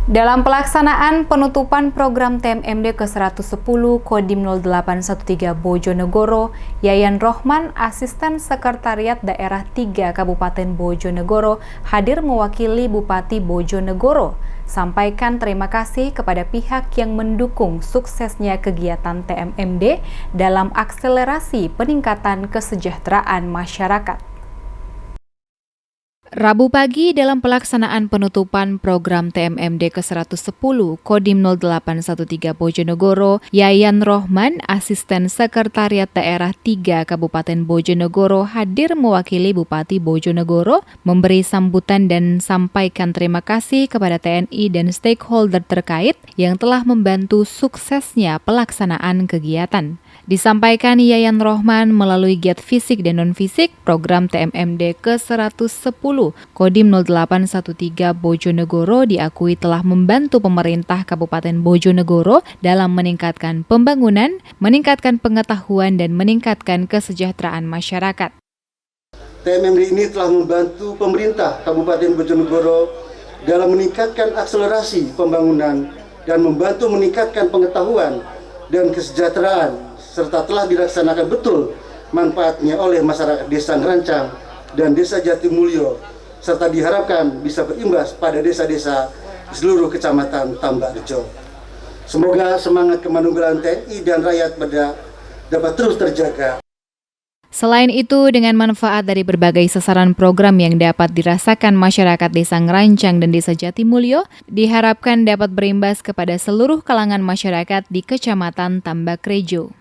Dalam pelaksanaan penutupan program TMMD ke-110 Kodim 0813 Bojonegoro, Yayan Rohman, Asisten Sekretariat Daerah 3 Kabupaten Bojonegoro, hadir mewakili Bupati Bojonegoro, sampaikan terima kasih kepada pihak yang mendukung suksesnya kegiatan TMMD dalam akselerasi peningkatan kesejahteraan masyarakat. Rabu pagi dalam pelaksanaan penutupan program TMMD ke-110 Kodim 0813 Bojonegoro, Yayan Rohman, Asisten Sekretariat Daerah 3 Kabupaten Bojonegoro hadir mewakili Bupati Bojonegoro, memberi sambutan dan sampaikan terima kasih kepada TNI dan stakeholder terkait yang telah membantu suksesnya pelaksanaan kegiatan. Disampaikan Yayan Rohman melalui giat fisik dan non-fisik program TMMD ke-110 Kodim 0813 Bojonegoro diakui telah membantu pemerintah Kabupaten Bojonegoro dalam meningkatkan pembangunan, meningkatkan pengetahuan dan meningkatkan kesejahteraan masyarakat. TMMD ini telah membantu pemerintah Kabupaten Bojonegoro dalam meningkatkan akselerasi pembangunan dan membantu meningkatkan pengetahuan dan kesejahteraan, serta telah dilaksanakan betul manfaatnya oleh masyarakat Desa Ngerancang dan Desa Jatimulyo, serta diharapkan bisa berimbas pada desa-desa di seluruh Kecamatan Tambak Rejo. Semoga semangat kemanunggalan TNI dan rakyat dapat terus terjaga. Selain itu, dengan manfaat dari berbagai sasaran program yang dapat dirasakan masyarakat Desa Ngerancang dan Desa Jatimulyo, diharapkan dapat berimbas kepada seluruh kalangan masyarakat di Kecamatan Tambak Rejo.